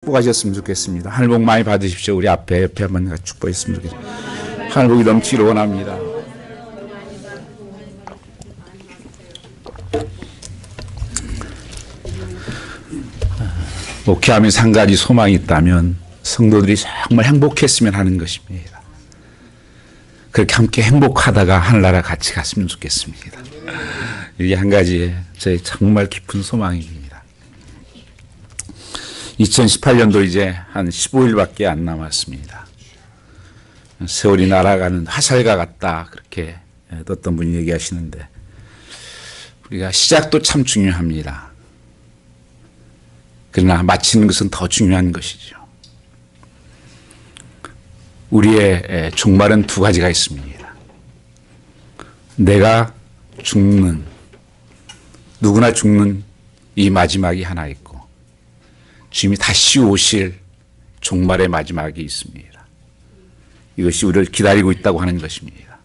축복하셨으면 좋겠습니다. 하늘 복 많이 받으십시오. 우리 옆에 한번 축복했으면 좋겠습니다. 하늘 복이 넘치기를 원합니다. 목회하면서 한 가지 소망이 있다면 성도들이 정말 행복했으면 하는 것입니다. 그렇게 함께 행복하다가 하늘나라 같이 갔으면 좋겠습니다. 이게 한 가지 저의 정말 깊은 소망입니다. 2018년도 이제 한 15일밖에 안 남았습니다. 세월이 날아가는 화살과 같다 그렇게 어떤 분이 얘기하시는데 우리가 시작도 참 중요합니다. 그러나 마치는 것은 더 중요한 것이죠. 우리의 종말은 두 가지가 있습니다. 내가 죽는, 누구나 죽는 이 마지막이 하나 있고 주님이 다시 오실 종말의 마지막이 있습니다. 이것이 우리를 기다리고 있다고 하는 것입니다.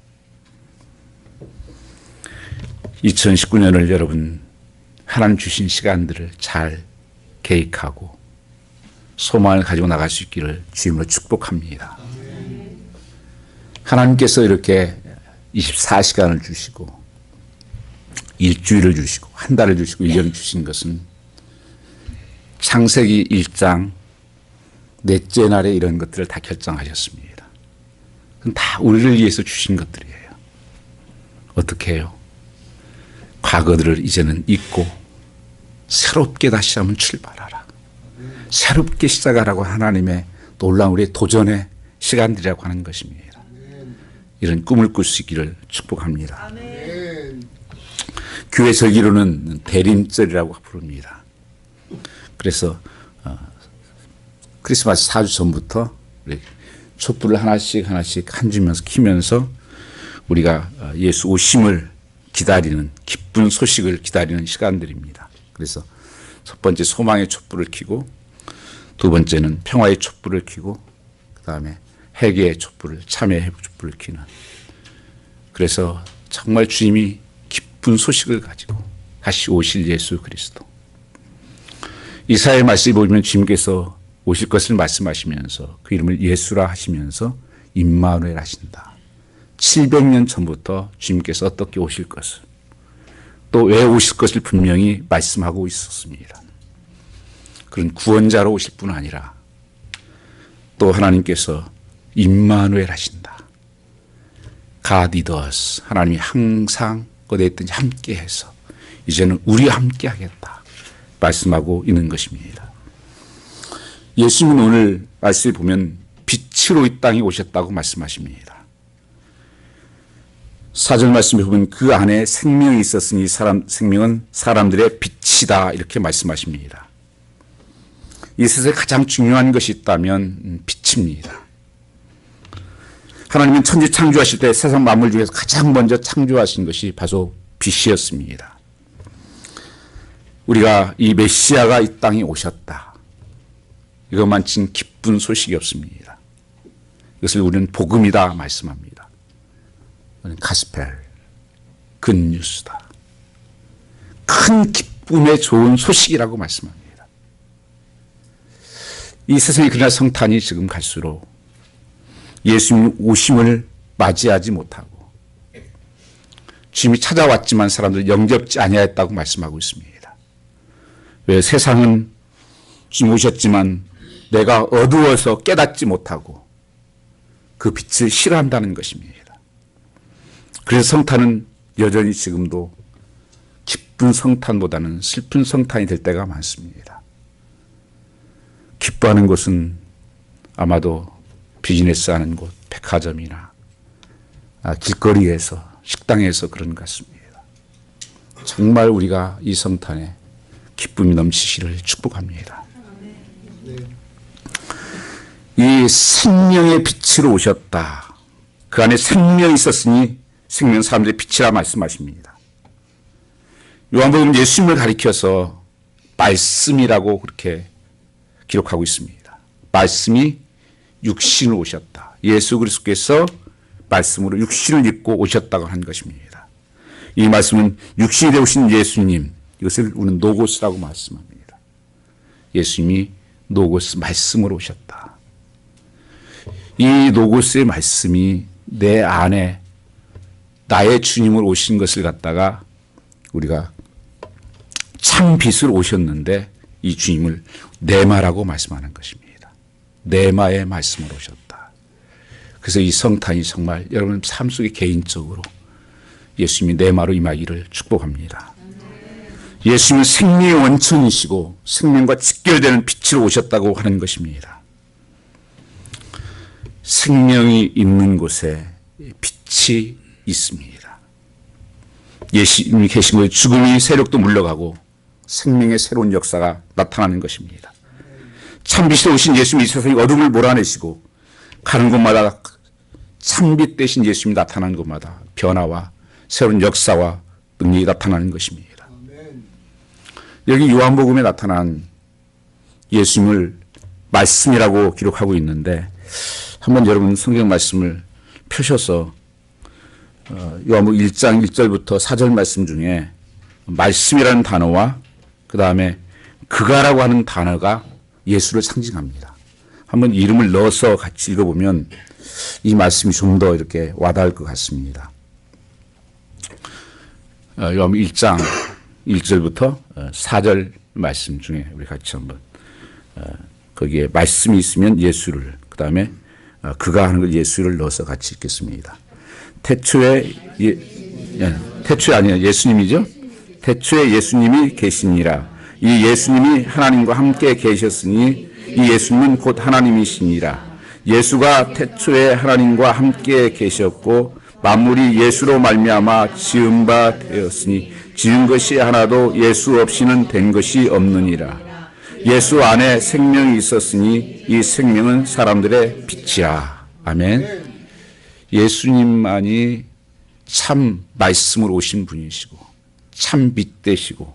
2019년을 여러분 하나님 주신 시간들을 잘 계획하고 소망을 가지고 나갈 수 있기를 주님으로 축복합니다. 하나님께서 이렇게 24시간을 주시고 일주일을 주시고 한 달을 주시고 1년을 주신 것은 창세기 1장 넷째 날에 이런 것들을 다 결정하셨습니다. 그건 다 우리를 위해서 주신 것들이에요. 어떻게 해요? 과거들을 이제는 잊고 새롭게 다시 한번 출발하라. 새롭게 시작하라고 하나님의 놀라운 우리의 도전의 시간들이라고 하는 것입니다. 이런 꿈을 꿀 수 있기를 축복합니다. 교회 설교로는 대림절이라고 부릅니다. 그래서 크리스마스 4주 전부터 촛불을 하나씩 한 주면서 키면서 우리가 예수 오심을 기다리는 기쁜 소식을 기다리는 시간들입니다. 그래서 첫 번째 소망의 촛불을 켜고 두 번째는 평화의 촛불을 켜고 그 다음에 회개의 촛불을 참회의 촛불을 켜는 그래서 정말 주님이 기쁜 소식을 가지고 다시 오실 예수 그리스도 이사야의 말씀을 보면 주님께서 오실 것을 말씀하시면서 그 이름을 예수라 하시면서 임마누엘 하신다. 700년 전부터 주님께서 어떻게 오실 것을 또 왜 오실 것을 분명히 말씀하고 있었습니다. 그런 구원자로 오실 뿐 아니라 또 하나님께서 임마누엘 하신다. God with us. 하나님이 항상 어디에 있든지 함께해서 이제는 우리와 함께하겠다 말씀하고 있는 것입니다. 예수님은 오늘 말씀을 보면 빛으로 이 땅에 오셨다고 말씀하십니다. 사절 말씀에 보면 그 안에 생명이 있었으니 생명은 사람들의 빛이다 이렇게 말씀하십니다. 이 세상에 가장 중요한 것이 있다면 빛입니다. 하나님은 천지 창조하실 때 세상 만물 중에서 가장 먼저 창조하신 것이 바로 빛이었습니다. 우리가 이 메시아가 이 땅에 오셨다. 이것만큼 기쁜 소식이 없습니다. 이것을 우리는 복음이다 말씀합니다. 가스펠, 굿뉴스다. 큰 기쁨의 좋은 소식이라고 말씀합니다. 이 세상에 그러나 성탄이 지금 갈수록 예수님 오심을 맞이하지 못하고 주님이 찾아왔지만 사람들이 영접지 아니하였다고 말씀하고 있습니다. 왜 세상은 주님 오셨지만 내가 어두워서 깨닫지 못하고 그 빛을 싫어한다는 것입니다. 그래서 성탄은 여전히 지금도 기쁜 성탄보다는 슬픈 성탄이 될 때가 많습니다. 기뻐하는 곳은 아마도 비즈니스 하는 곳, 백화점이나 길거리에서 식당에서 그런 것 같습니다. 정말 우리가 이 성탄에 기쁨이 넘치기를 축복합니다. 이 생명의 빛으로 오셨다. 그 안에 생명이 있었으니 생명 사람들의 빛이라 말씀하십니다. 요한복음 예수님을 가리켜서 말씀이라고 그렇게 기록하고 있습니다. 말씀이 육신으로 오셨다. 예수 그리스도께서 말씀으로 육신을 입고 오셨다고 한 것입니다. 이 말씀은 육신이 되오신 예수님, 이것을 우리는 노고스라고 말씀합니다. 예수님이 노고스 말씀으로 오셨다. 이 노고스의 말씀이 내 안에 나의 주님으로 오신 것을 갖다가 우리가 참 빛으로 오셨는데 이 주님을 네마라고 말씀하는 것입니다. 네마의 말씀으로 오셨다. 그래서 이 성탄이 정말 여러분 삶 속에 개인적으로 예수님이 네마로 임하기를 축복합니다. 예수님은 생명의 원천이시고 생명과 직결되는 빛으로 오셨다고 하는 것입니다. 생명이 있는 곳에 빛이 있습니다. 예수님이 계신 곳에 죽음의 세력도 물러가고 생명의 새로운 역사가 나타나는 것입니다. 참빛으로 오신 예수님이 이 세상의 어둠을 몰아내시고 가는 곳마다 참빛 대신 예수님이 나타나는 곳마다 변화와 새로운 역사와 능력이 나타나는 것입니다. 여기 요한복음에 나타난 예수님을 말씀이라고 기록하고 있는데 한번 여러분 성경 말씀을 펴셔서 요한복음 1장 1절부터 4절 말씀 중에 말씀이라는 단어와 그 다음에 그가라고 하는 단어가 예수를 상징합니다. 한번 이름을 넣어서 같이 읽어보면 이 말씀이 좀 더 이렇게 와닿을 것 같습니다. 요한복음 1장 1절부터 4절 말씀 중에 우리 같이 한번 거기에 말씀이 있으면 예수를 그 다음에 그가 하는 걸 예수를 넣어서 같이 읽겠습니다. 태초에 태초에 아니에요. 예수님이죠. 태초에 예수님이 계시니라. 이 예수님이 하나님과 함께 계셨으니 이 예수님은 곧 하나님이시니라. 예수가 태초에 하나님과 함께 계셨고 만물이 예수로 말미암아 지은 바 되었으니 지은 것이 하나도 예수 없이는 된 것이 없느니라. 예수 안에 생명이 있었으니 이 생명은 사람들의 빛이라. 아멘. 예수님만이 참 말씀으로 오신 분이시고 참 빛 되시고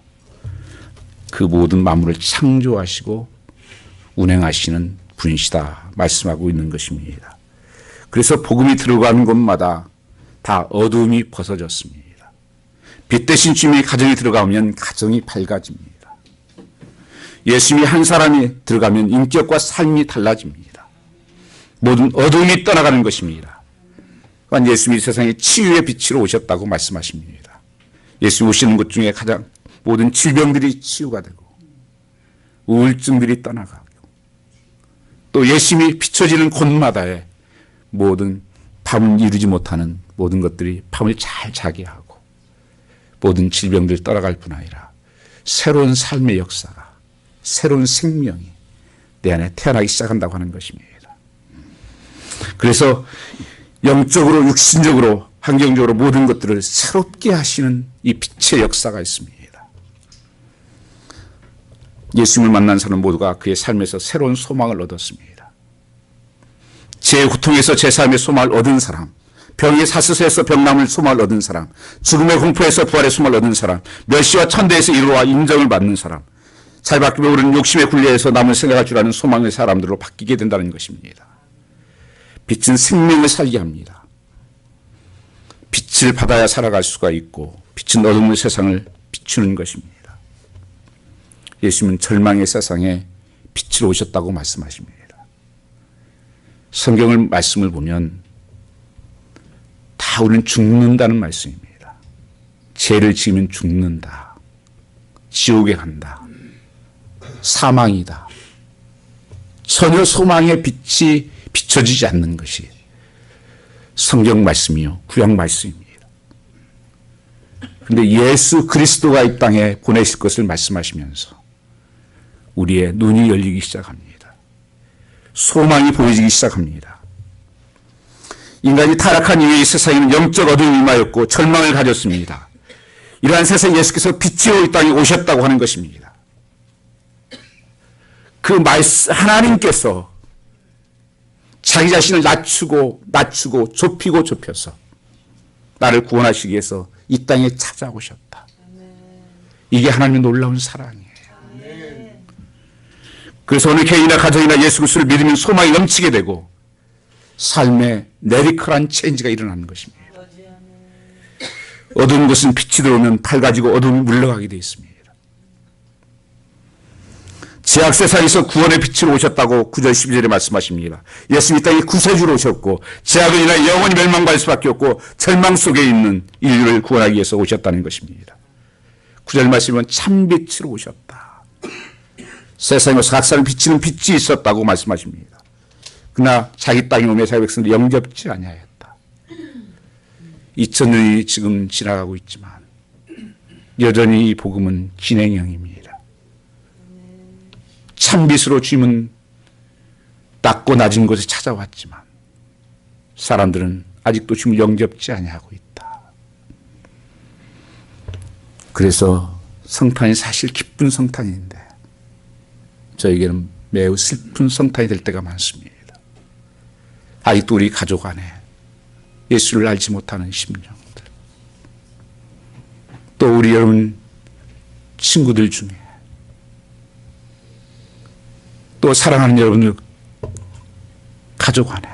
그 모든 만물을 창조하시고 운행하시는 분이시다 말씀하고 있는 것입니다. 그래서 복음이 들어가는 곳마다 다 어둠이 벗어졌습니다. 빛 대신 주님이 가정에 들어가면 가정이 밝아집니다. 예수님이 한 사람이 들어가면 인격과 삶이 달라집니다. 모든 어둠이 떠나가는 것입니다. 그러니까 예수님이 세상에 치유의 빛으로 오셨다고 말씀하십니다. 예수님 오시는 것 중에 가장 모든 질병들이 치유가 되고 우울증들이 떠나가고 또 예수님이 비춰지는 곳마다에 모든 밤을 이루지 못하는 모든 것들이 밤을 잘 자게 하고 모든 질병들이 떠나갈 뿐 아니라 새로운 삶의 역사가 새로운 생명이 내 안에 태어나기 시작한다고 하는 것입니다. 그래서 영적으로 육신적으로 환경적으로 모든 것들을 새롭게 하시는 이 빛의 역사가 있습니다. 예수님을 만난 사람 모두가 그의 삶에서 새로운 소망을 얻었습니다. 제 고통에서 제 삶의 소망을 얻은 사람, 병의 사슬에서 병남을 소망을 얻은 사람, 죽음의 공포에서 부활의 소망을 얻은 사람, 멸시와 천대에서 이루와 인정을 받는 사람, 잘 바뀌며 오르는 욕심의 굴레에서 남을 생각할 줄 아는 소망의 사람들로 바뀌게 된다는 것입니다. 빛은 생명을 살게 합니다. 빛을 받아야 살아갈 수가 있고 빛은 어둠의 세상을 비추는 것입니다. 예수님은 절망의 세상에 빛으로 오셨다고 말씀하십니다. 성경을 말씀을 보면 다 우리는 죽는다는 말씀입니다. 죄를 지으면 죽는다. 지옥에 간다. 사망이다. 전혀 소망의 빛이 비춰지지 않는 것이 성경 말씀이요 구약 말씀입니다. 그런데 예수 그리스도가 이 땅에 보내실 것을 말씀하시면서 우리의 눈이 열리기 시작합니다. 소망이 보여지기 시작합니다. 인간이 타락한 이후에 이 세상에는 영적 어둠이 임하였고 절망을 가졌습니다. 이러한 세상에 예수께서 빛으로 이 땅에 오셨다고 하는 것입니다. 그 말씀 하나님께서 자기 자신을 낮추고 좁히고 좁혀서 나를 구원하시기 위해서 이 땅에 찾아오셨다. 이게 하나님의 놀라운 사랑이에요. 그래서 어느 개인이나 가정이나 예수 그리스도를 믿으면 소망이 넘치게 되고 삶에 내리컬한 체인지가 일어나는 것입니다. 어두운 곳은 빛이 들어오면 밝아지고 어둠이 물러가게 되어 있습니다. 죄악 세상에서 구원의 빛으로 오셨다고 9절 12절에 말씀하십니다. 예수님이 땅에 구세주로 오셨고 죄악을 인하여 영원히 멸망받을 수밖에 없고 절망 속에 있는 인류를 구원하기 위해서 오셨다는 것입니다. 9절 말씀은 참빛으로 오셨다. 세상에서 각사를 비치는 빛이 있었다고 말씀하십니다. 그러나 자기 땅에 오며 자기 백성을 영접지 아니하였다. 2000년이 지금 지나가고 있지만 여전히 이 복음은 진행형입니다. 참빛으로 주님은 낮고 낮은 곳에 찾아왔지만 사람들은 아직도 주님을 영접지 아니하고 있다. 그래서 성탄이 사실 기쁜 성탄인데 저에게는 매우 슬픈 성탄이 될 때가 많습니다. 아직도 우리 가족 안에 예수를 알지 못하는 심령들, 또 우리 여러분 친구들 중에 또 사랑하는 여러분들 가족 안에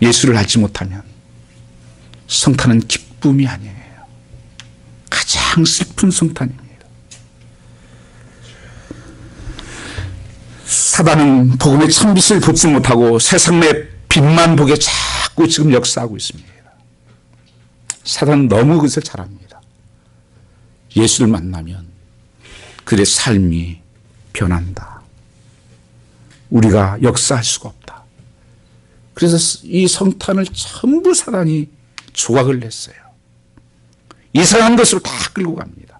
예수를 알지 못하면 성탄은 기쁨이 아니에요. 가장 슬픈 성탄입니다. 사단은 복음의 참빛을 보지 못하고 세상 내 빛만 보게 자꾸 지금 역사하고 있습니다. 사단은 너무 그것을 잘합니다. 예수를 만나면 그들의 삶이 변한다. 우리가 역사할 수가 없다. 그래서 이 성탄을 전부 사단이 조각을 냈어요. 이상한 것으로 다 끌고 갑니다.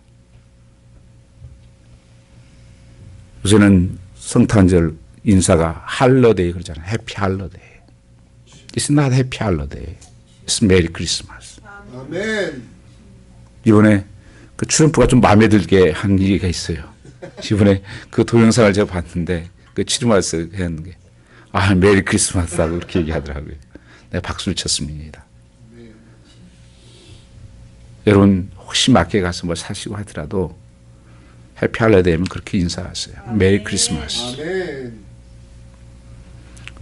요새는 성탄절 인사가 할러데이 그러잖아요. 해피 할러데이. It's not happy holiday. It's Merry Christmas. 아멘. 이번에 그 트럼프가 좀 마음에 들게 한 얘기가 있어요. 이번에 그 동영상을 제가 봤는데 그 치르마스 했는 게 메리 크리스마스라고 그렇게 얘기하더라고요. 내가 박수를 쳤습니다. 여러분 혹시 마켓에 가서 뭐 사시고 하더라도 해피 할러데이면 그렇게 인사하세요. 메리 크리스마스.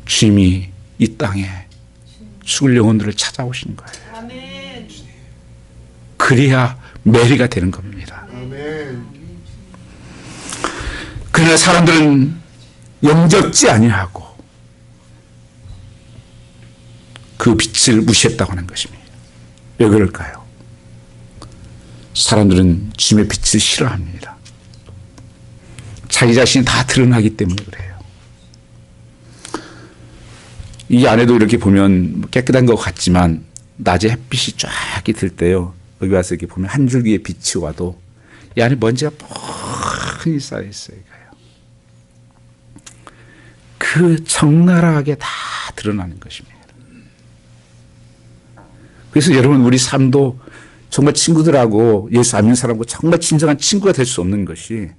주님이 이 땅에 죽을 영혼들을 찾아오신 거예요. 그래야 메리가 되는 겁니다. 그러나 사람들은 영접지 아니하고 그 빛을 무시했다고 하는 것입니다. 왜 그럴까요? 사람들은 주님의 빛을 싫어합니다. 자기 자신이 다 드러나기 때문에 그래요. 이 안에도 이렇게 보면 깨끗한 것 같지만 낮에 햇빛이 쫙 들 때요. 여기 와서 이렇게 보면 한 줄기의 빛이 와도 이 안에 먼지가 뻔히 쌓여 있어요. 그 적나라하게 다 드러나는 것입니다. 그래서 여러분 우리 삶도 정말 친구들하고 예수 안 믿는 사람하고 정말 진정한 친구가 될 수 없는 것이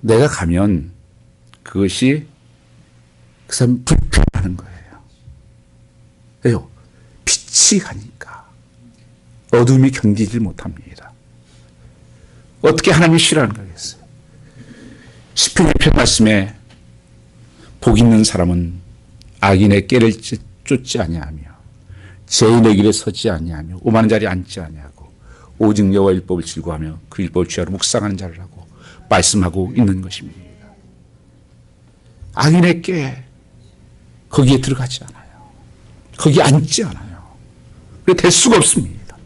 내가 가면 그것이 그 사람 불편하는 거예요. 왜요? 빛이 가니까 어둠이 견디질 못합니다. 어떻게 하나님이 싫어하는 거겠어요? 시편 1편 말씀에 복 있는 사람은 악인의 꾀를 쫓지 아니하며 죄인의 길에 서지 아니하며 오만한 자리에 앉지 아니하고 오직 여호와 율법을 즐거워하며 그 율법을 취하러 묵상하는 자를 하고 말씀하고 있는 것입니다. 악인의 꾀 거기에 들어가지 않아요. 거기에 앉지 않아요. 그게 될 수가 없습니다.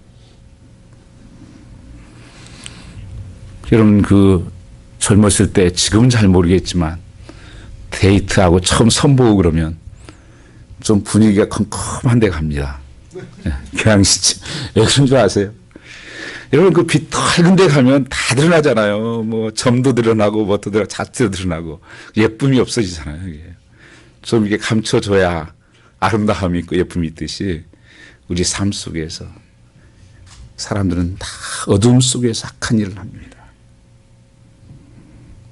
여러분 그 젊었을 때 지금은 잘 모르겠지만 데이트하고 처음 선보고 그러면 좀 분위기가 컴컴한 데 갑니다. 교양시집. 왜 그런 줄 아세요? 여러분 그 빛 밝은 데 가면 다 드러나잖아요. 뭐 점도 드러나고 뭐도 드러나고 자체도 드러나고 예쁨이 없어지잖아요. 이게. 좀 이게 감춰줘야 아름다움이 있고 예쁨이 있듯이 우리 삶 속에서 사람들은 다 어둠 속에서 악한 일을 합니다.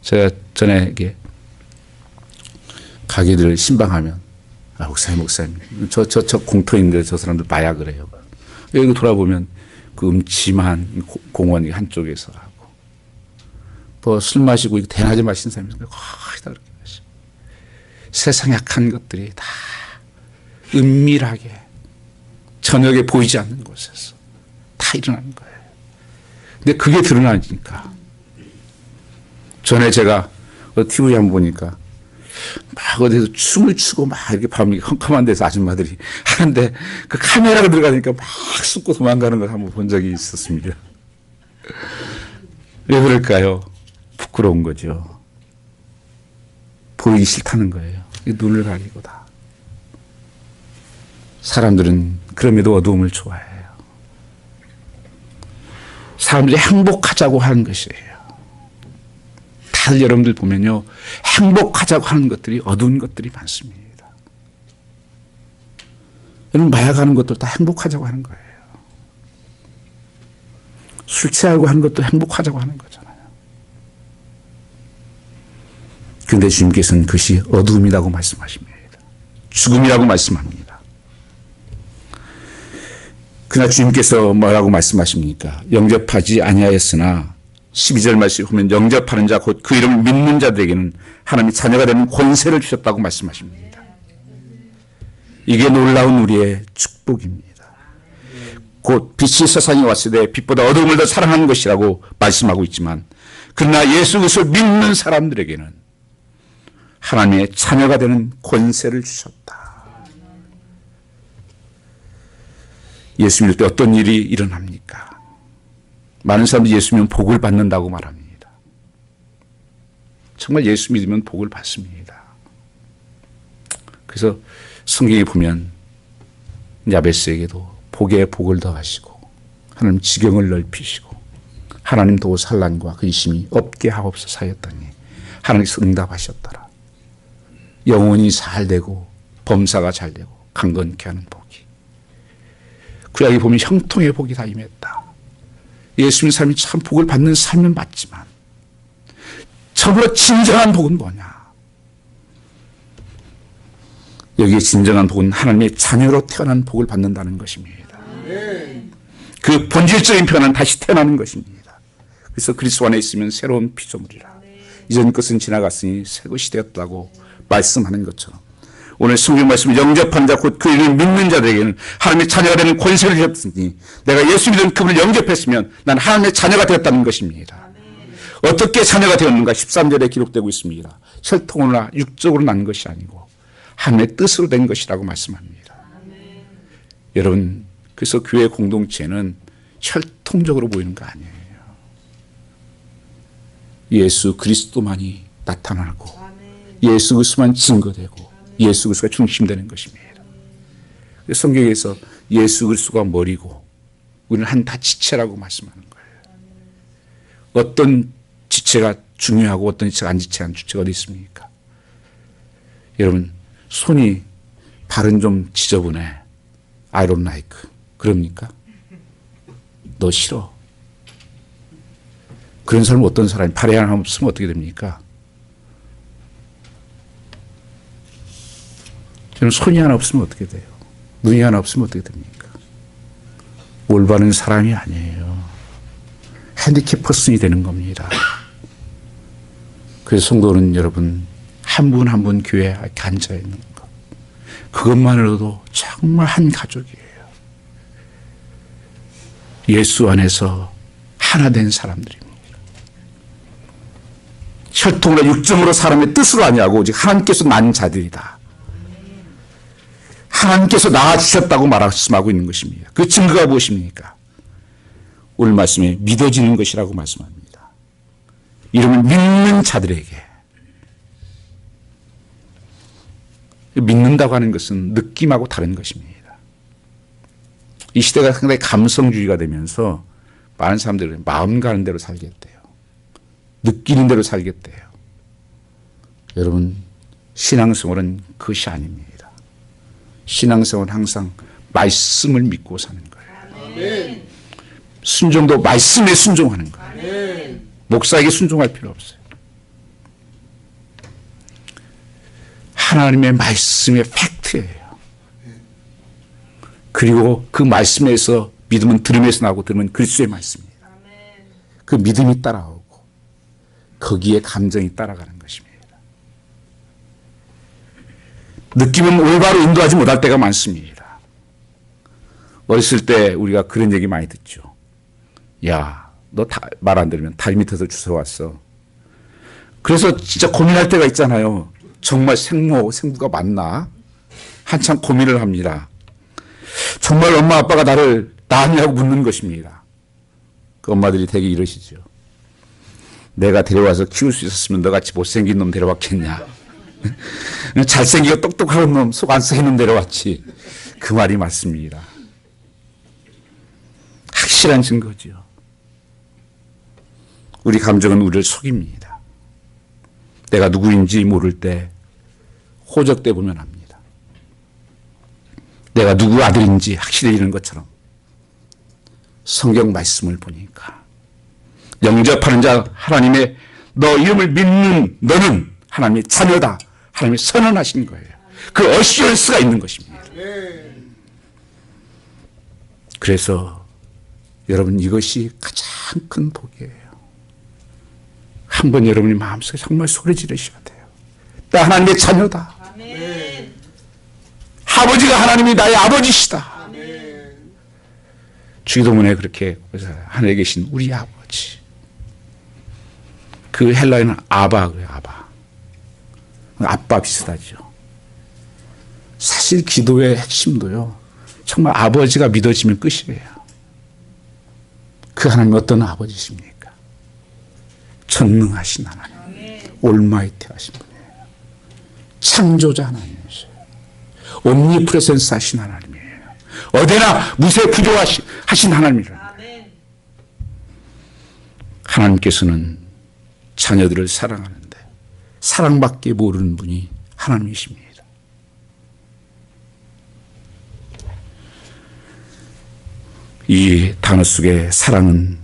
제가 전에 이게 가게들 신방하면 목사님 저 공터인데 저 사람들 마약을 해요. 여기 돌아보면 그 음침한 공원 한쪽에서 하고 또 술 마시고 대낮에 마시는 사람이 거의 다 그렇게 마셔. 세상에 악한 것들이 다 은밀하게 저녁에 보이지 않는 곳에서 다 일어나는 거예요. 근데 그게 드러나니까 전에 제가 TV 한번 보니까 막 어디서 춤을 추고 막 이렇게 밤이 컴컴한 데서 아줌마들이 하는데 그 카메라가 들어가니까 막 숨고 도망가는 걸 한번 본 적이 있었습니다. 왜 그럴까요? 부끄러운 거죠. 보이기 싫다는 거예요. 눈을 가리고 다. 사람들은 그럼에도 어두움을 좋아해요. 사람들이 행복하자고 하는 것이에요. 다들 여러분들 보면요, 행복하자고 하는 것들이 어두운 것들이 많습니다. 여러분, 마약하는 것도 다 행복하자고 하는 거예요. 술 취하고 하는 것도 행복하자고 하는 거잖아요. 그런데 주님께서는 그것이 어두움이라고 말씀하십니다. 죽음이라고 말씀합니다. 그러나 주님께서 뭐라고 말씀하십니까? 영접하지 아니하였으나 12절 말씀에 보면 영접하는 자 곧 그 이름을 믿는 자들에게는 하나님의 자녀가 되는 권세를 주셨다고 말씀하십니다. 이게 놀라운 우리의 축복입니다. 곧 빛이 세상에 왔을 때 빛보다 어두움을 더 사랑하는 것이라고 말씀하고 있지만 그러나 예수 그리스도를 믿는 사람들에게는 하나님의 자녀가 되는 권세를 주셨다. 예수 믿을 때 어떤 일이 일어납니까? 많은 사람들이 예수 믿으면 복을 받는다고 말합니다. 정말 예수 믿으면 복을 받습니다. 그래서 성경에 보면 야베스에게도 복에 복을 더하시고 하나님 지경을 넓히시고 하나님 도 산란과 근심이 없게 하옵소서 하였더니 하나님께서 응답하셨더라. 영혼이 잘 되고 범사가 잘 되고 강건케 하는 복이. 구약에 보면 형통의 복이 다 임했다. 예수 믿는 사람이 참 복을 받는 삶은 맞지만 참으로 진정한 복은 뭐냐? 여기에 진정한 복은 하나님의 자녀로 태어난 복을 받는다는 것입니다. 그 본질적인 변화는 다시 태어나는 것입니다. 그래서 그리스도 안에 있으면 새로운 피조물이라. 이전 것은 지나갔으니 새 것이 되었다고 말씀하는 것처럼 오늘 성경 말씀을 영접한 자 곧 그 이름을 믿는 자들에게는 하나님의 자녀가 되는 권세를 주셨으니 내가 예수 믿은 그분을 영접했으면 난 하나님의 자녀가 되었다는 것입니다. 어떻게 자녀가 되었는가 13절에 기록되고 있습니다. 혈통으로나 육적으로 난 것이 아니고 하나님의 뜻으로 된 것이라고 말씀합니다. 여러분 그래서 교회 공동체는 혈통적으로 보이는 거 아니에요. 예수 그리스도만이 나타나고 예수 그리스도만 증거되고 예수 그리스도가 중심되는 것입니다. 성경에서 예수 그리스도가 머리고 우리는 한 다 지체라고 말씀하는 거예요. 어떤 지체가 중요하고 어떤 지체가 안 지체한 지체가 어디 있습니까? 여러분 손이 발은 좀 지저분해. I don't like. 그럽니까? 너 싫어. 그런 사람은 어떤 사람이 발이 하나 없으면 어떻게 됩니까? 저는 손이 하나 없으면 어떻게 돼요? 눈이 하나 없으면 어떻게 됩니까? 올바른 사람이 아니에요. 핸디캡 퍼슨이 되는 겁니다. 그래서 성도는 여러분 한 분 한 분 교회에 이렇게 앉아있는 것 그것만으로도 정말 한 가족이에요. 예수 안에서 하나 된 사람들입니다. 혈통으로 육정으로 사람의 뜻으로 아니하고 오직 하나님께서 난 자들이다. 하나님께서 낳아주셨다고 말씀하고 있는 것입니다. 그 증거가 무엇입니까? 오늘 말씀에 믿어지는 것이라고 말씀합니다. 이름을 믿는 자들에게. 믿는다고 하는 것은 느낌하고 다른 것입니다. 이 시대가 상당히 감성주의가 되면서 많은 사람들은 마음 가는 대로 살겠대요. 느끼는 대로 살겠대요. 여러분 신앙생활은 그것이 아닙니다. 신앙생활은 항상 말씀을 믿고 사는 거예요. 아멘. 순종도 말씀에 순종하는 거예요. 아멘. 목사에게 순종할 필요 없어요. 하나님의 말씀의 팩트예요. 그리고 그 말씀에서 믿음은 들음에서 나오고 들음은 그리스도의 말씀입니다. 그 믿음이 따라오고 거기에 감정이 따라가는 것입니다. 느낌은 올바로 인도하지 못할 때가 많습니다. 어렸을 때 우리가 그런 얘기 많이 듣죠. 야, 너 말 안 들으면 다리 밑에서 주워 왔어. 그래서 진짜 고민할 때가 있잖아요. 정말 생부가 맞나? 한참 고민을 합니다. 정말 엄마 아빠가 나를 낳았냐고 묻는 것입니다. 그 엄마들이 되게 이러시죠. 내가 데려와서 키울 수 있었으면 너같이 못생긴 놈 데려왔겠냐. 잘생기고 똑똑한 놈, 속 안 썩인 놈 데려왔지. 그 말이 맞습니다. 확실한 증거죠. 우리 감정은 우리를 속입니다. 내가 누구인지 모를 때 호적돼 보면 합니다. 내가 누구 아들인지 확실해지는 것처럼 성경 말씀을 보니까 영접하는 자 하나님의 너 이름을 믿는 너는 하나님의 자녀다. 하나님이 선언하신 거예요. 그 어시언스가 있는 것입니다. 그래서 여러분 이것이 가장 큰 복이에요. 한번 여러분이 마음속에 정말 소리 지르셔야 돼요. 나 하나님의 자녀다. 아멘. 아버지가 하나님이 나의 아버지시다. 아멘. 주기도문에 그렇게 하늘에 계신 우리 아버지. 그 헬라어는 아바고요. 아바. 아빠 비슷하죠. 사실 기도의 핵심도요. 정말 아버지가 믿어지면 끝이에요. 그 하나님 어떤 아버지십니까? 전능하신 하나님. 올마이티 하신 분이에요. 창조자 하나님이세요. 옴니프레센스 하신 하나님이에요. 어디나 무세부조하신 하나님이라. 하나님께서는 자녀들을 사랑하는데 사랑밖에 모르는 분이 하나님이십니다. 이 단어 속에 사랑은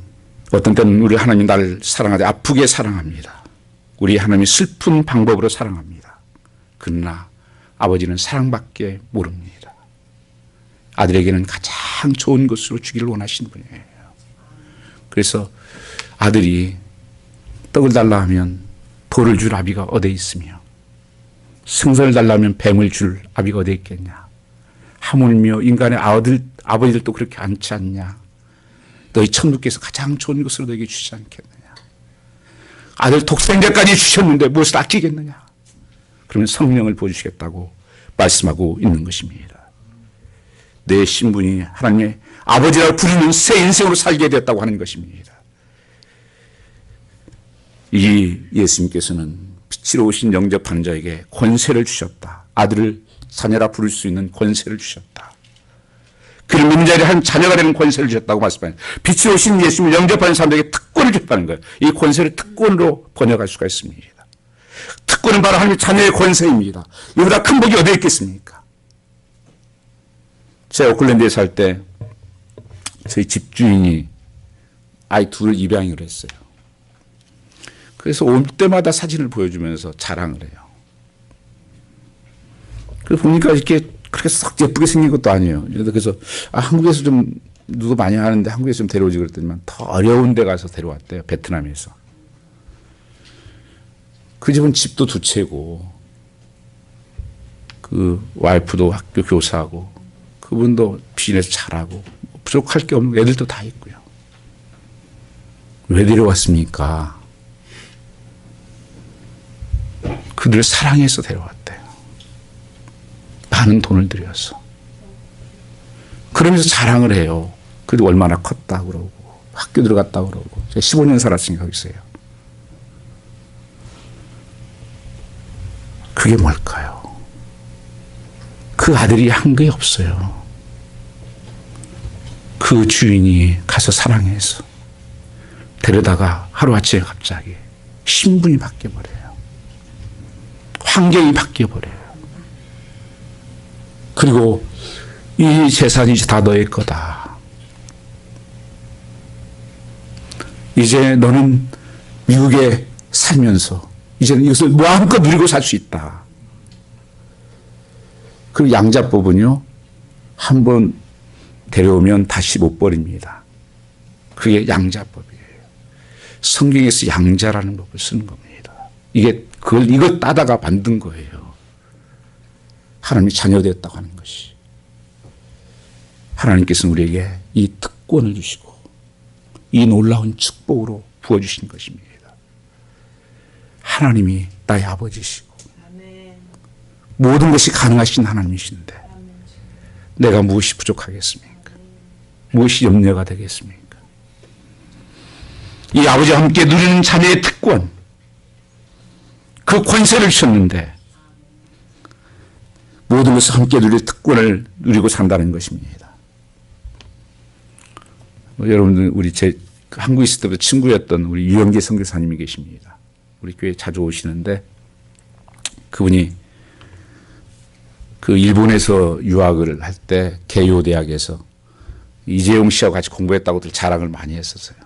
어떤 때는 우리 하나님이 나를 사랑하되 아프게 사랑합니다. 우리 하나님이 슬픈 방법으로 사랑합니다. 그러나 아버지는 사랑밖에 모릅니다. 아들에게는 가장 좋은 것으로 주기를 원하시는 분이에요. 그래서 아들이 떡을 달라 하면 돌을 줄 아비가 어디 있으며 생선을 달라 하면 뱀을 줄 아비가 어디 있겠냐. 하물며 인간의 아버지들도 그렇게 않지 않냐. 너희 천부께서 가장 좋은 것으로 너에게 주시지 않겠느냐. 아들 독생자까지 주셨는데 무엇을 아끼겠느냐. 그러면 성령을 보여주시겠다고 말씀하고 있는 것입니다. 내 신분이 하나님의 아버지라고 부르는 새 인생으로 살게 되었다고 하는 것입니다. 이 예수님께서는 빛으로 오신 영접하는 자에게 권세를 주셨다. 아들을 자녀라 부를 수 있는 권세를 주셨다. 그를 믿는 자들이 한 자녀가 되는 권세를 주셨다고 말씀합니다. 빛으로 오신 예수님을 영접하는 사람들에게 특권을 줬다는 거예요. 이 권세를 특권으로 번역할 수가 있습니다. 특권은 바로 하나님의 자녀의 권세입니다. 이보다 큰 복이 어디에 있겠습니까? 제가 오클랜드에 살 때 저희 집주인이 아이 둘을 입양을 했어요. 그래서 올 때마다 사진을 보여주면서 자랑을 해요. 그래서 보니까 이렇게 그렇게 썩 예쁘게 생긴 것도 아니에요. 그래서 한국에서 좀 누구 많이 하는데 한국에서 좀 데려오지 그랬더니만 더 어려운 데 가서 데려왔대요. 베트남에서. 그 집은 집도 두 채고 그 와이프도 학교 교사하고 그분도 비즈니스 잘하고 부족할 게 없는 애들도 다 있고요. 왜 데려왔습니까? 그들을 사랑해서 데려왔대요. 많은 돈을 들여서. 그러면서 자랑을 해요. 그래도 얼마나 컸다 그러고 학교 들어갔다 그러고. 제가 15년 살았으니까 거기서요. 그게 뭘까요? 그 아들이 한 게 없어요. 그 주인이 가서 사랑해서 데려다가 하루아침에 갑자기 신분이 바뀌어버려요. 환경이 바뀌어버려요. 그리고 이 재산이 이제 다 너의 거다. 이제 너는 미국에 살면서 이제는 이것을 마음껏 누리고 살 수 있다. 그리고 양자법은요, 한번 데려오면 다시 못 버립니다. 그게 양자법이에요. 성경에서 양자라는 법을 쓰는 겁니다. 이걸 따다가 만든 거예요. 하나님이 자녀되었다고 하는 것이. 하나님께서는 우리에게 이 특권을 주시고 이 놀라운 축복으로 부어주신 것입니다. 하나님이 나의 아버지시고 모든 것이 가능하신 하나님이신데 내가 무엇이 부족하겠습니까? 무엇이 염려가 되겠습니까? 이 아버지와 함께 누리는 자녀의 특권, 그 권세를 주셨는데 모든 것을 함께 누릴 특권을 누리고 산다는 것입니다. 여러분들 우리 제 한국에 있을 때부터 친구였던 우리 유영계 선교사님이 계십니다. 우리 교회 자주 오시는데 그분이 그 일본에서 유학을 할 때 개요 대학에서 이재용 씨하고 같이 공부했다고들 자랑을 많이 했었어요.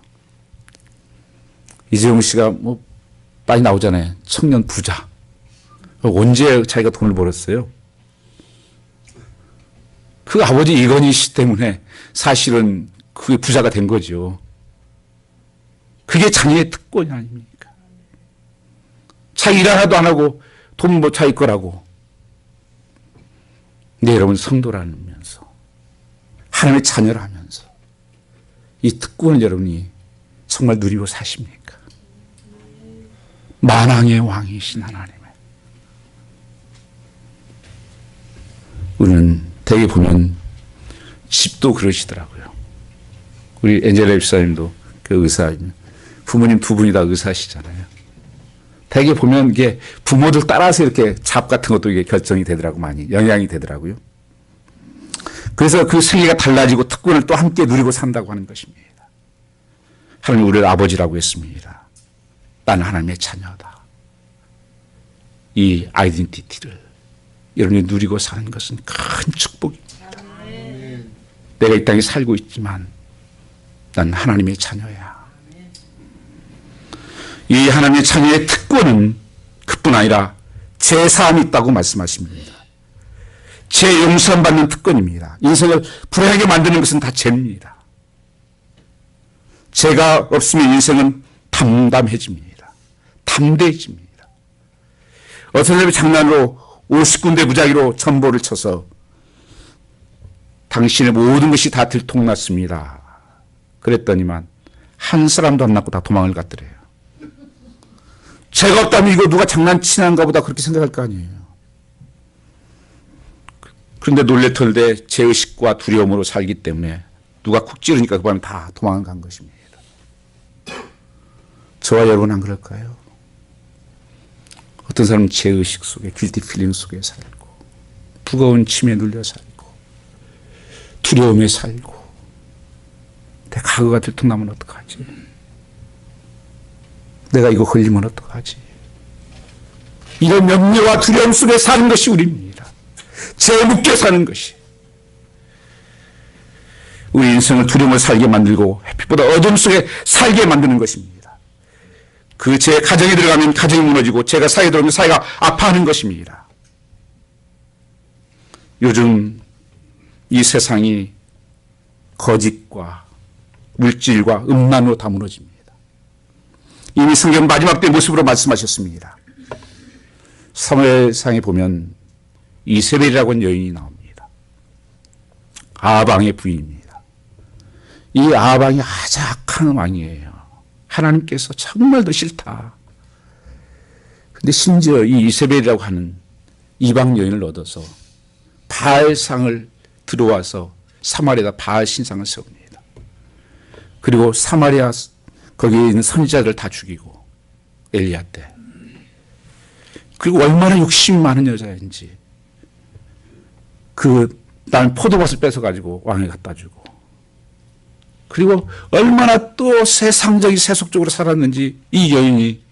이재용 씨가 뭐 많이 나오잖아요. 청년 부자. 언제 자기가 돈을 벌었어요? 그 아버지 이건희 씨 때문에 사실은 그게 부자가 된 거죠. 그게 자녀의 특권이 아닙니까? 자기 일 하나도 안 하고 돈 뭐 자기 거라고. 근데 여러분 성도라면서 하나님의 자녀라면서 이 특권을 여러분이 정말 누리고 사십니까? 만왕의 왕이신 하나님의. 우리는 대개 보면 집도 그러시더라고요. 우리 엔젤라 집사님도 그 의사, 부모님 두 분이 다 의사시잖아요. 대개 보면 이게 부모들 따라서 이렇게 잡 같은 것도 이게 결정이 되더라고, 많이 영향이 되더라고요. 그래서 그 생애가 달라지고 특권을 또 함께 누리고 산다고 하는 것입니다. 하나님 우리를 아버지라고 했습니다. 나는 하나님의 자녀다. 이 아이덴티티를 여러분이 누리고 사는 것은 큰 축복입니다. 내가 이 땅에 살고 있지만 난 하나님의 자녀야. 이 하나님의 자녀의 특권은 그뿐 아니라 제사함이 있다고 말씀하십니다. 죄 용서받는 특권입니다. 인생을 불행하게 만드는 것은 다 죄입니다. 죄가 없으면 인생은 담담해집니다. 담대해집니다. 어떤 사람이 장난으로 50군데 무작위로 전보를 쳐서 당신의 모든 것이 다 들통났습니다. 그랬더니만 한 사람도 안 낳고 다 도망을 갔더래요. 죄가 없다면 이거 누가 장난치는가 보다 그렇게 생각할 거 아니에요. 그런데 놀래털되 죄의식과 두려움으로 살기 때문에 누가 쿡 찌르니까 그 밤에 다 도망을 간 것입니다. 저와 여러분 안 그럴까요? 어떤 사람은 죄의식 속에 길티 필링 속에 살고 무거운 짐에 눌려 살고 두려움에 살고 내 과거가 들통나면 어떡하지? 내가 이거 걸리면 어떡하지? 이런 염려와 두려움 속에 사는 것이 우리입니다. 죄에 묶여 사는 것이. 우리 인생을 두려움을 살게 만들고 햇빛보다 어둠 속에 살게 만드는 것입니다. 그 죄 가정에 들어가면 가정이 무너지고 죄가 사회에 들어오면 사회가 아파하는 것입니다. 요즘 이 세상이 거짓과 물질과 음란으로 다 무너집니다. 이미 성경 마지막 때 모습으로 말씀하셨습니다. 사무엘상에 보면 이세벨이라고 하는 여인이 나옵니다. 아방의 부인입니다. 이 아방이 아주 악한 왕이에요. 하나님께서 정말 더 싫다. 근데 심지어 이 이세벨이라고 하는 이방 여인을 얻어서 바알상을 들어와서 사마리아에다 바알 신상을 세웁니다. 그리고 사마리아 거기에 있는 선지자들 다 죽이고 엘리야 때. 그리고 얼마나 욕심이 많은 여자인지 그 난 포도밭을 뺏어가지고 왕에 갖다 주고 그리고 얼마나 또 세상적인 세속적으로 살았는지 이 여인이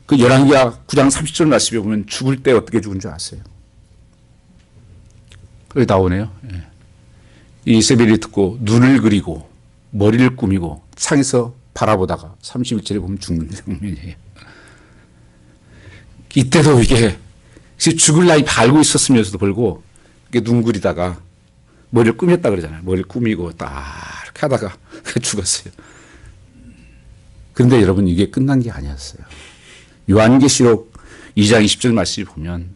그 열왕기하 9장 30절 말씀에 보면 죽을 때 어떻게 죽은 줄 아세요? 거기 나오네요. 예. 이세벨이 듣고 눈을 그리고 머리를 꾸미고 창에서 바라보다가 31절에 보면 죽는 장면이에요. 이때도 이게 죽을 나이 다 알고 있었으면서도 불구하고 이렇게 눈 그리다가 머리를 꾸몄다 그러잖아요. 머리를 꾸미고 딱 이렇게 하다가 죽었어요. 그런데 여러분 이게 끝난 게 아니었어요. 요한계시록 2장 20절 말씀을 보면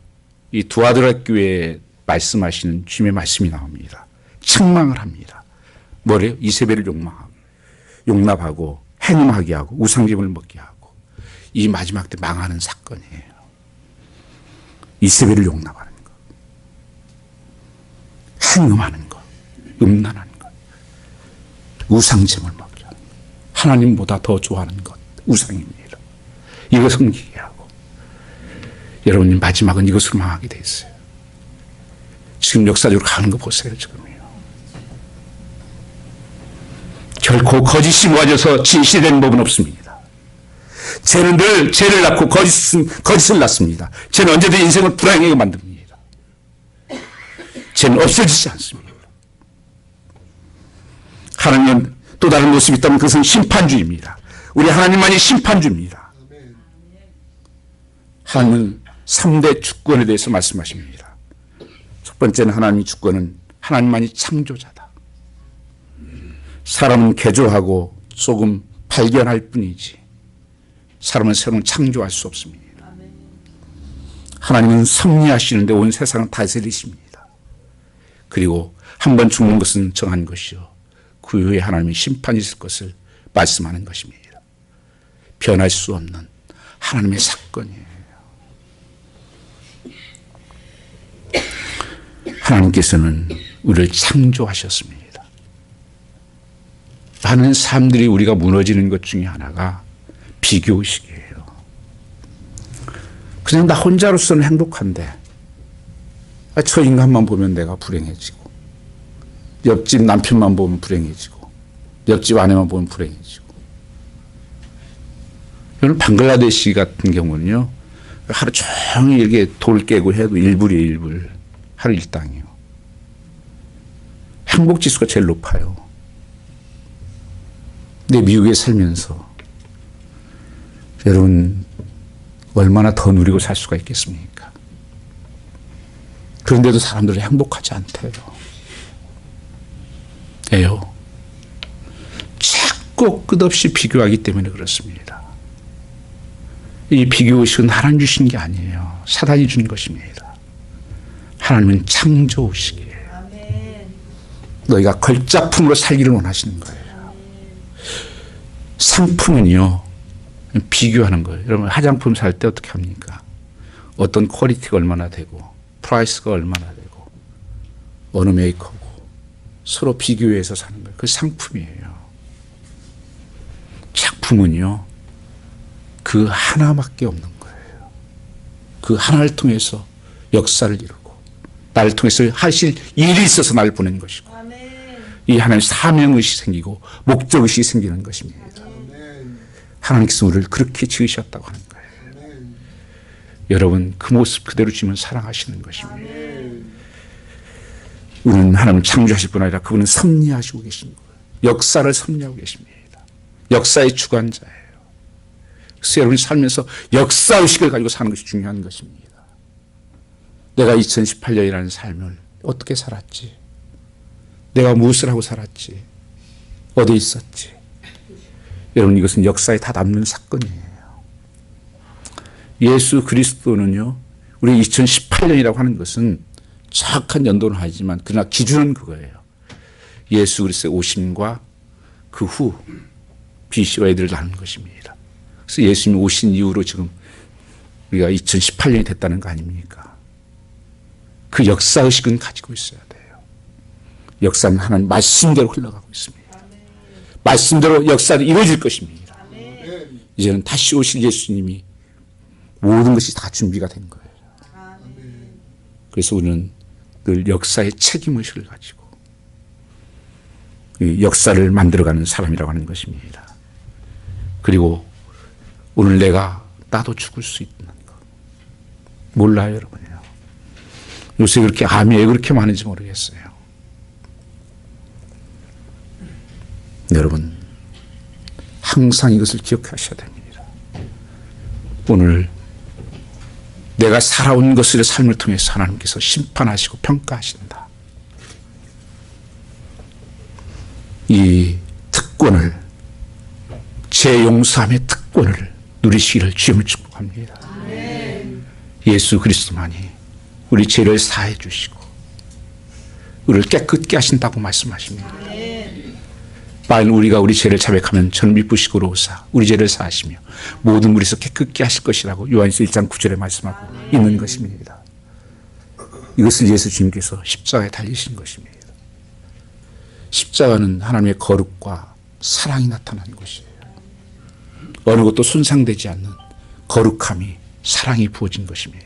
이 두아드라 교회에 말씀하시는 주님의 말씀이 나옵니다. 책망을 합니다. 뭐래요? 이세벨을 용납하고 행음하게 하고 우상제물을 먹게 하고 이 마지막 때 망하는 사건이에요. 이세벨을 용납하는 것, 행음하는 것, 음란하는 것, 우상제물 먹게 하는 것, 하나님보다 더 좋아하는 것, 우상입니다. 이거 섬기게 하고, 여러분님 마지막은 이것으로 망하게 돼 있어요. 지금 역사적으로 가는 거 보세요. 지금이요. 결코 거짓이 모아져서 진실된 법은 없습니다. 죄는 늘 죄를 낳고 거짓을 낳습니다. 죄는 언제든 인생을 불행하게 만듭니다. 죄는 없어지지 않습니다. 하나님은 또 다른 모습이 있다면 그것은 심판주의입니다. 우리 하나님만이 심판주입니다. 하나님은 3대 주권에 대해서 말씀하십니다. 첫 번째는 하나님의 주권은 하나님만이 창조자다. 사람은 개조하고 조금 발견할 뿐이지 사람은 새로운 창조할 수 없습니다. 하나님은 섭리하시는데 온 세상을 다스리십니다. 그리고 한 번 죽는 것은 정한 것이요 그 후에 하나님의 심판이 있을 것을 말씀하는 것입니다. 변할 수 없는 하나님의 사건이에요. 하나님께서는 우리를 창조하셨습니다. 많은 사람들이 우리가 무너지는 것 중에 하나가 비교의식이에요. 그냥 나 혼자로서는 행복한데 저 인간만 보면 내가 불행해지고 옆집 남편만 보면 불행해지고 옆집 아내만 보면 불행해지고. 여러분 방글라데시 같은 경우는요 하루 종일 이렇게 돌 깨고 해도 일불이에요. 일불. 하루 일당이요. 행복지수가 제일 높아요. 근데 미국에 살면서 여러분 얼마나 더 누리고 살 수가 있겠습니까? 그런데도 사람들은 행복하지 않대요. 왜요? 자꾸 끝없이 비교하기 때문에 그렇습니다. 이 비교의식은 하나님 주신 게 아니에요. 사단이 준 것입니다. 하나님은 창조의식이에요. 너희가 걸작품으로 살기를 원하시는 거예요. 상품은요 비교하는 거예요. 여러분 화장품 살 때 어떻게 합니까? 어떤 퀄리티가 얼마나 되고 프라이스가 얼마나 되고 어느 메이커고 서로 비교해서 사는 거예요. 그 상품이에요. 작품은요 그 하나밖에 없는 거예요. 그 하나를 통해서 역사를 이루고 나를 통해서 하실 일이 있어서 나를 보낸 것이고 이 하나님의 사명의식이 생기고 목적의식이 생기는 것입니다. 하나님께서 우리를 그렇게 지으셨다고 하는 거예요. 여러분 그 모습 그대로 지으면 사랑하시는 것입니다. 우리는 하나님을 창조하실 뿐 아니라 그분은 섭리하시고 계신 거예요. 역사를 섭리하고 계십니다. 역사의 주관자예요. 그래서 여러분이 살면서 역사의식을 가지고 사는 것이 중요한 것입니다. 내가 2018년이라는 삶을 어떻게 살았지? 내가 무엇을 하고 살았지? 어디 있었지? 여러분 이것은 역사에 다 남는 사건이에요. 예수 그리스도는요. 우리 2018년이라고 하는 것은 정확한 연도는 아니지만 그러나 기준은 그거예요. 예수 그리스도의 오심과 그 후 BC와 애들을 나눈 것입니다. 그래서 예수님이 오신 이후로 지금 우리가 2018년이 됐다는 거 아닙니까? 그 역사의식은 가지고 있어야 돼요. 역사는 하나님 말씀대로 흘러가고 있습니다. 말씀대로 역사는 이루어질 것입니다. 이제는 다시 오실 예수님이 모든 것이 다 준비가 된 거예요. 그래서 우리는 늘 역사의 책임의식을 가지고 역사를 만들어가는 사람이라고 하는 것입니다. 그리고 오늘 나도 죽을 수 있는 것 몰라요 여러분요. 요새 그렇게 암이 왜 그렇게 많은지 모르겠어요. 여러분 항상 이것을 기억하셔야 됩니다. 오늘 내가 살아온 것의 삶을 통해서 하나님께서 심판하시고 평가하신다. 이 특권을 제 용서함의 특권을 누리시기를 주님을 축복합니다. 예수 그리스도만이 우리 죄를 사해 주시고 우리를 깨끗게 하신다고 말씀하십니다. 만일 우리가 우리 죄를 자백하면 저는 미쁘시고 의로우사 우리 죄를 사하시며 모든 무리에서 깨끗게 하실 것이라고 요한일서 1장 9절에 말씀하고 있는 것입니다. 이것을 예수 주님께서 십자가에 달리신 것입니다. 십자가는 하나님의 거룩과 사랑이 나타나는 것이에요. 어느 것도 손상되지 않는 거룩함이, 사랑이 부어진 것입니다.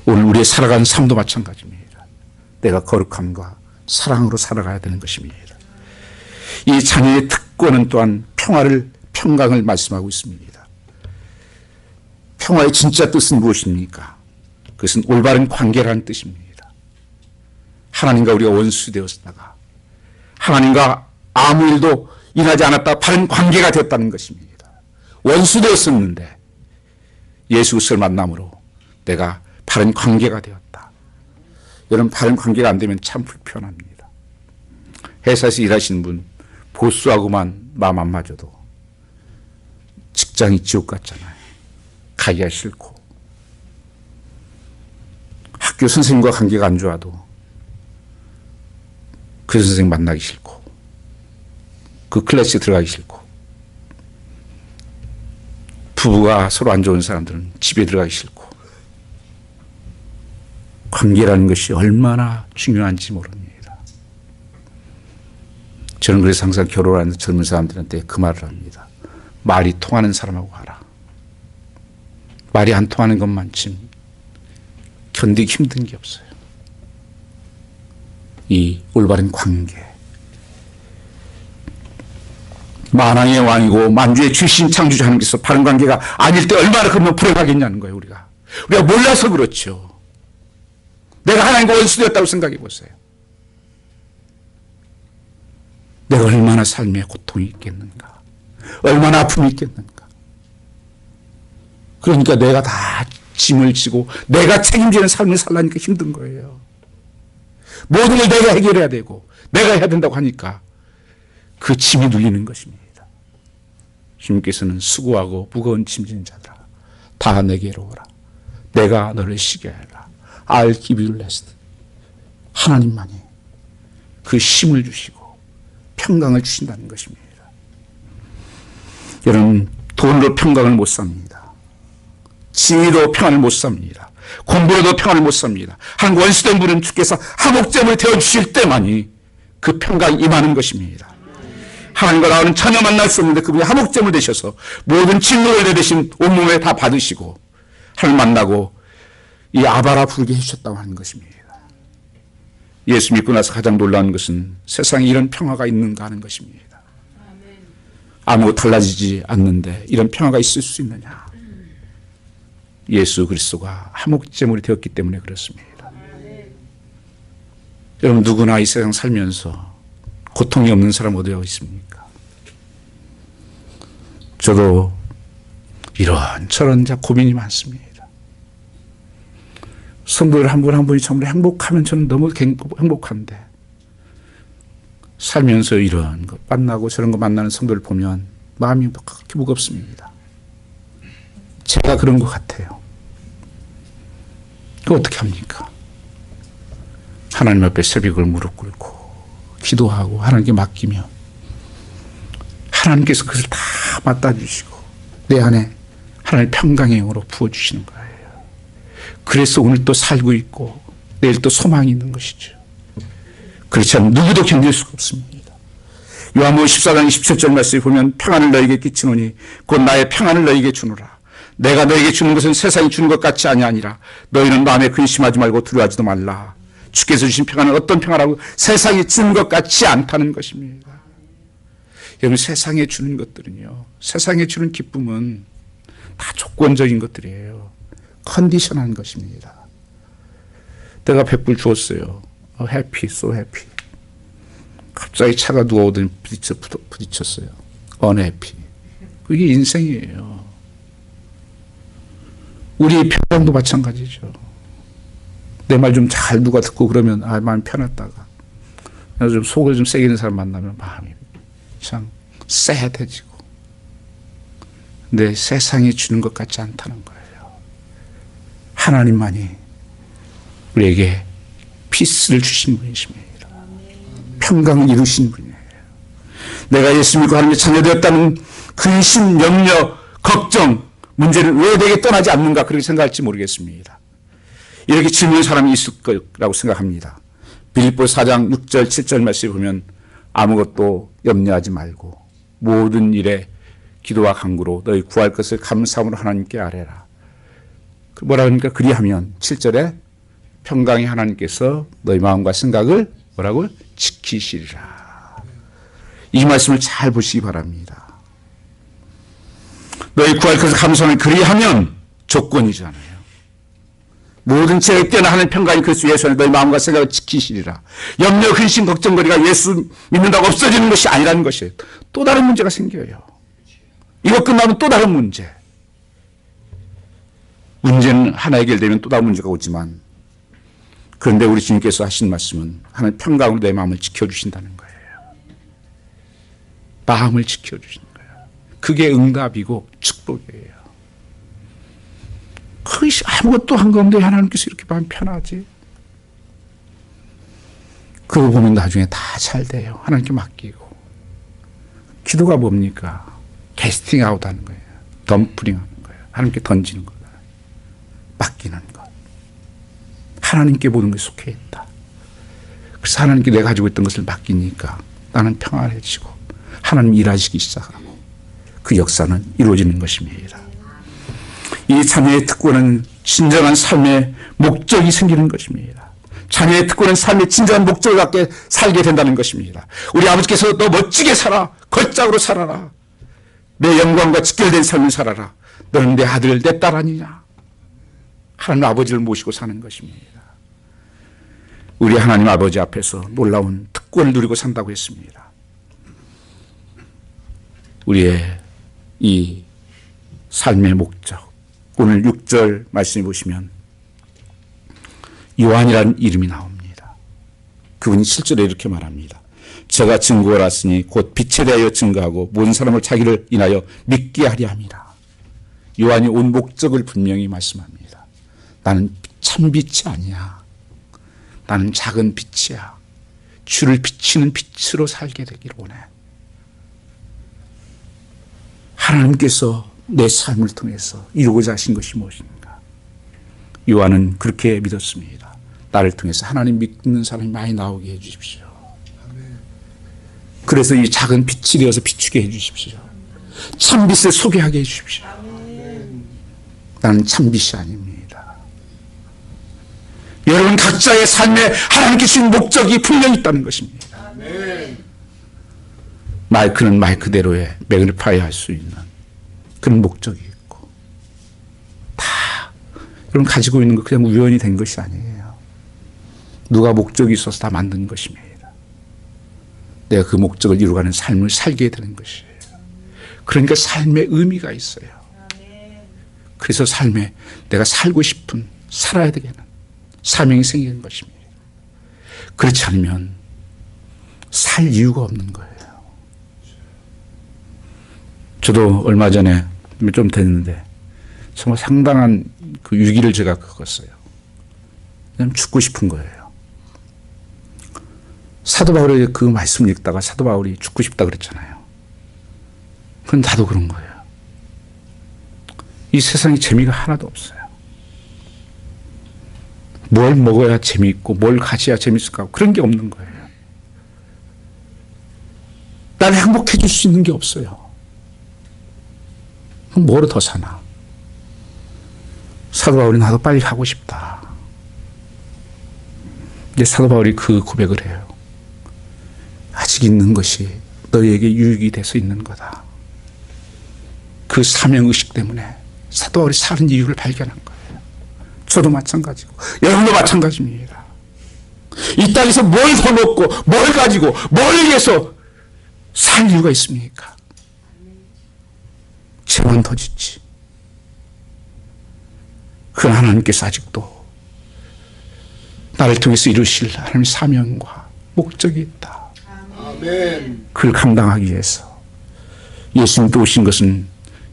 오늘 우리의 살아가는 삶도 마찬가지입니다. 내가 거룩함과 사랑으로 살아가야 되는 것입니다. 이 자녀의 특권은 또한 평강을 말씀하고 있습니다. 평화의 진짜 뜻은 무엇입니까? 그것은 올바른 관계라는 뜻입니다. 하나님과 우리가 원수되었다가 하나님과 아무 일도 일하지 않았다 바른 관계가 되었다는 것입니다. 원수되었었는데 예수 그리스도를 만남으로 내가 바른 관계가 되었다. 여러분, 바른 관계가 안 되면 참 불편합니다. 회사에서 일하시는 분 보스하고만 마음 안 맞아도 직장이 지옥 같잖아요. 가기가 싫고, 학교 선생님과 관계가 안 좋아도 그 선생님 만나기 싫고, 그 클래스에 들어가기 싫고, 부부가 서로 안 좋은 사람들은 집에 들어가기 싫고, 관계라는 것이 얼마나 중요한지 모릅니다. 저는 그래서 항상 결혼하는 젊은 사람들한테 그 말을 합니다. 말이 통하는 사람하고 하라. 말이 안 통하는 것만큼 견디기 힘든 게 없어요. 이 올바른 관계. 만왕의 왕이고 만주의 주신 창조주 하나님께서 바른 관계가 아닐 때 얼마나 그러면 불행하겠냐는 거예요. 우리가 몰라서 그렇죠. 내가 하나님과 원수되었다고 생각해 보세요. 내가 얼마나 삶에 고통이 있겠는가, 얼마나 아픔이 있겠는가. 그러니까 내가 다 짐을 지고 내가 책임지는 삶을 살라니까 힘든 거예요. 모든 걸 내가 해결해야 되고 내가 해야 된다고 하니까 그 짐이 눌리는 것입니다. 주님께서는 수고하고 무거운 짐진 자들아 다 내게로 오라. 내가 너를 쉬게 하라. I'll give you rest. 하나님만이 그 힘을 주시고 평강을 주신다는 것입니다. 여러분, 돈으로 평강을 못 삽니다. 지위로 평안을 못 삽니다. 공부로도 평안을 못 삽니다. 한 원수된 분은 주께서 하목제물이 되어주실 때만이 그 평강이 임하는 것입니다. 하나님과 나와는 전혀 만날 수 없는데 그분이 하목제물 되셔서 모든 진노를 내리신 온몸에 다 받으시고 하나님 만나고 이 아바라 부르게 해주셨다고 하는 것입니다. 예수 믿고 나서 가장 놀라운 것은 세상에 이런 평화가 있는가 하는 것입니다. 아무것도 달라지지 않는데 이런 평화가 있을 수 있느냐. 예수 그리스도가 하목제물이 되었기 때문에 그렇습니다. 여러분, 누구나 이 세상 살면서 고통이 없는 사람 어디가 있습니까? 저도 이런저런 고민이 많습니다. 성도들 한 분 한 분이 정말 행복하면 저는 너무 행복한데 살면서 이런 거 만나고 저런 거 만나는 성도를 보면 마음이 그렇게 무겁습니다. 제가 그런 것 같아요. 그거 어떻게 합니까? 하나님 앞에 새벽을 무릎 꿇고 기도하고 하나님께 맡기면 하나님께서 그것을 다 맡아 주시고 내 안에 하나님의 평강의 영으로 부어주시는 거예요. 그래서 오늘 또 살고 있고 내일 또 소망이 있는 것이죠. 그렇지 않으면 누구도 견딜 수가 없습니다. 요한복음 14장 27절 말씀에 보면 평안을 너에게 끼치노니 곧 나의 평안을 너에게 주노라. 내가 너에게 주는 것은 세상이 주는 것 같이 아니하니라. 너희는 마음에 근심하지 말고 두려워하지도 말라. 주께서 주신 평안은 어떤 평안이라고 세상이 주는 것 같지 않다는 것입니다. 여러분, 세상에 주는 것들은요, 세상에 주는 기쁨은 다 조건적인 것들이에요. 컨디션한 것입니다. 내가 100불 주었어요. 해피, so 해피. 갑자기 차가 누가 오더니 부딪혔어요. unhappy. 그게 인생이에요. 우리 평강도 마찬가지죠. 내 말 좀 잘 누가 듣고 그러면 마음이 편했다가 좀 속을 좀 세게 있는 사람 만나면 마음이 참 쎄해지고. 근데 세상이 주는 것 같지 않다는 거예요. 하나님만이 우리에게 피스를 주신 분이십니다. 평강을 이루신 분이에요. 내가 예수 믿고 하나님의 자녀되었다는 근심, 염려, 걱정, 문제는 왜 내게 떠나지 않는가 그렇게 생각할지 모르겠습니다. 이렇게 질문하는 사람이 있을 거라고 생각합니다. 빌립보 4장 6절 7절 말씀에 보면 아무것도 염려하지 말고 모든 일에 기도와 간구로 너희 구할 것을 감사함으로 하나님께 아뢰라. 뭐라 그러니까 그리하면 7절에 평강의 하나님께서 너희 마음과 생각을 뭐라고요? 지키시리라. 이 말씀을 잘 보시기 바랍니다. 너희 구할 것을 감사하면 그리하면 조건이잖아요. 모든 죄에 뛰어나는 평강이 그리스도 예수 안에 너희 마음과 생각을 지키시리라. 염려, 근심, 걱정거리가 예수 믿는다고 없어지는 것이 아니라는 것이에요. 또 다른 문제가 생겨요. 이거 끝나면 또 다른 문제. 문제는 하나 해결되면 또 다른 문제가 오지만 그런데 우리 주님께서 하신 말씀은 하나님 평강으로 내 마음을 지켜주신다는 거예요. 마음을 지켜주시는 거예요. 그게 응답이고 축복이에요. 그것이 아무것도 한 건데 하나님께서 이렇게 마음 편하지. 그거 보면 나중에 다 잘 돼요. 하나님께 맡기고. 기도가 뭡니까? 캐스팅 아웃 하는 거예요. 덤프링 하는 거예요. 하나님께 던지는 거다. 맡기는 것. 하나님께 모든 것이 속해 있다. 그래서 하나님께 내가 가지고 있던 것을 맡기니까 나는 평안해지고 하나님 일하시기 시작하고 그 역사는 이루어지는 것입니다. 이 자녀의 특권은 진정한 삶의 목적이 생기는 것입니다. 자녀의 특권은 삶의 진정한 목적을 갖게 살게 된다는 것입니다. 우리 아버지께서 너 멋지게 살아. 걸작으로 살아라. 내 영광과 직결된 삶을 살아라. 너는 내 아들, 내 딸 아니냐. 하나님 아버지를 모시고 사는 것입니다. 우리 하나님 아버지 앞에서 놀라운 특권을 누리고 산다고 했습니다. 우리의 이 삶의 목적. 오늘 6절 말씀해 보시면 요한이라는 이름이 나옵니다. 그분이 실제로 이렇게 말합니다. 제가 증거를 왔으니 곧 빛에 대하여 증거하고 모든 사람을 자기를 인하여 믿게 하려 함이라. 요한이 온 목적을 분명히 말씀합니다. 나는 참 빛이 아니야. 나는 작은 빛이야. 주를 비치는 빛으로 살게 되기를 원해. 하나님께서 내 삶을 통해서 이루고자 하신 것이 무엇인가? 요한은 그렇게 믿었습니다. 나를 통해서 하나님 믿는 사람이 많이 나오게 해주십시오. 그래서 이 작은 빛이 되어서 비추게 해주십시오. 참빛을 소개하게 해주십시오. 나는 참빛이 아닙니다. 여러분 각자의 삶에 하나님께 주신 목적이 분명히 있다는 것입니다. 마이크는 마이크대로의 매그니파이 수 있는 그런 목적이 있고 다 여러분 가지고 있는 거 그냥 우연히 된 것이 아니에요. 누가 목적이 있어서 다 만든 것입니다. 내가 그 목적을 이루어가는 삶을 살게 되는 것이에요. 그러니까 삶에 의미가 있어요. 그래서 삶에 내가 살고 싶은 살아야 되겠는 사명이 생기는 것입니다. 그렇지 않으면 살 이유가 없는 거예요. 저도 얼마 전에 좀 됐는데 정말 상당한 그 위기를 제가 겪었어요. 그냥 죽고 싶은 거예요. 사도 바울의 그 말씀을 읽다가 사도 바울이 죽고 싶다 그랬잖아요. 그건 나도 그런 거예요. 이 세상에 재미가 하나도 없어요. 뭘 먹어야 재미있고 뭘 가져야 재미있을까 그런 게 없는 거예요. 나를 행복해 줄 수 있는 게 없어요. 그럼 뭐로 더 사나? 사도 바울이 나도 빨리 가고 싶다. 근데 사도 바울이 그 고백을 해요. 아직 있는 것이 너희에게 유익이 돼서 있는 거다. 그 사명의식 때문에 사도 바울이 사는 이유를 발견한 거예요. 저도 마찬가지고 여러분도 마찬가지입니다. 이 땅에서 뭘 더 먹고 뭘 가지고 뭘 위해서 살 이유가 있습니까? 죄만 더 짓지. 그 하나님께서 아직도 나를 통해서 이루실 하나님의 사명과 목적이 있다. 아멘. 그걸 감당하기 위해서 예수님도 오신 것은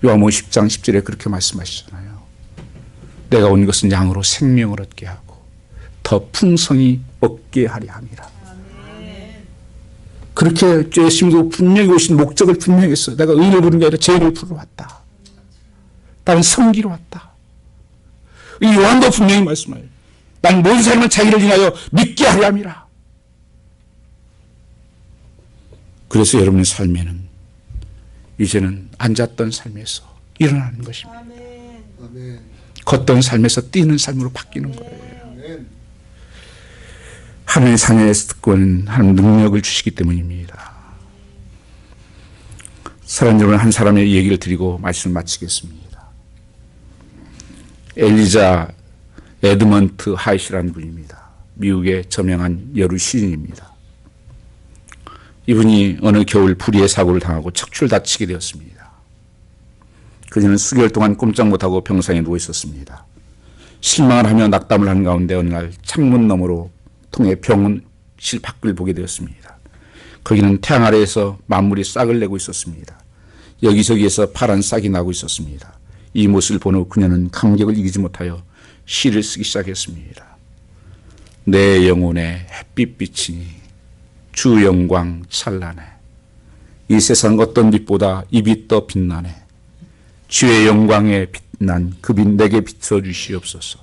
요한복음 10장 10절에 그렇게 말씀하시잖아요. 내가 온 것은 양으로 생명을 얻게 하고 더 풍성히 얻게 하려 함이라. 그렇게 예수님도 분명히 오신 목적을 분명히 했어. 내가 의인을 부르는 게 아니라 죄인을 부르러 왔다. 나는 섬기러 왔다. 이 요한도 분명히 말씀해요. 난 모든 사람은 자기를 인하여 믿게 하려 함이라. 그래서 여러분의 삶에는 이제는 앉았던 삶에서 일어나는 것입니다. 아멘. 걷던 삶에서 뛰는 삶으로 바뀌는 거예요. 하나님의 상에서 듣고는 하나님 능력을 주시기 때문입니다. 사랑하는 여러분, 한 사람의 얘기를 드리고 말씀을 마치겠습니다. 엘리자 에드먼트 하이시라는 분입니다. 미국의 저명한 여류 시인입니다. 이분이 어느 겨울 불의의 사고를 당하고 척추를 다치게 되었습니다. 그녀는 수개월 동안 꼼짝 못하고 병상에 누워 있었습니다. 실망을 하며 낙담을 하는 가운데 어느 날 창문 너머로 통해 병원실 밖을 보게 되었습니다. 거기는 태양 아래에서 만물이 싹을 내고 있었습니다. 여기저기에서 파란 싹이 나고 있었습니다. 이 모습을 본 후 그녀는 감격을 이기지 못하여 시를 쓰기 시작했습니다. 내 영혼에 햇빛비치니 주 영광 찬란해. 이 세상 어떤 빛보다 이 빛 더 빛나네. 주의 영광에 빛난 그 빛 내게 비춰주시옵소서.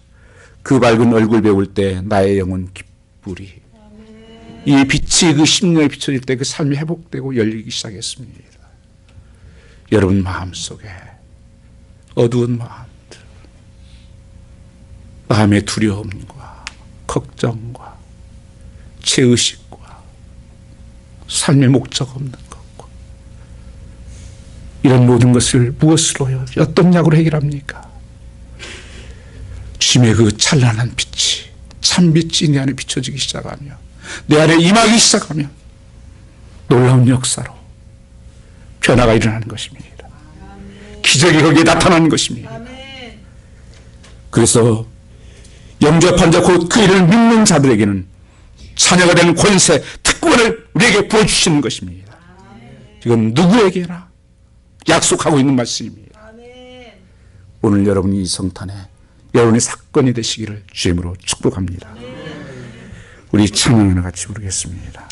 그 밝은 얼굴 배울 때 나의 영혼 기쁘리. 이 빛이 그 심령에 비춰질 때 그 삶이 회복되고 열리기 시작했습니다. 여러분 마음속에 어두운 마음들, 마음의 두려움과 걱정과 죄의식과 삶의 목적 없는 것과 이런 모든 것을 무엇으로요? 어떤 약으로 해결합니까? 주님의 그 찬란한 빛이, 참빛이 내 안에 비춰지기 시작하며 내 안에 임하기 시작하면 놀라운 역사로 변화가 일어나는 것입니다. 기적이 거기에 나타나는 것입니다. 그래서 영접한 자 곧 그 일을 믿는 자들에게는 자녀가 되는 권세, 특권을 우리에게 부어주시는 것입니다. 이건 누구에게나 약속하고 있는 말씀입니다. 오늘 여러분이 이 성탄에 여러분의 사건이 되시기를 주님으로 축복합니다. 우리 찬양 하나 같이 부르겠습니다.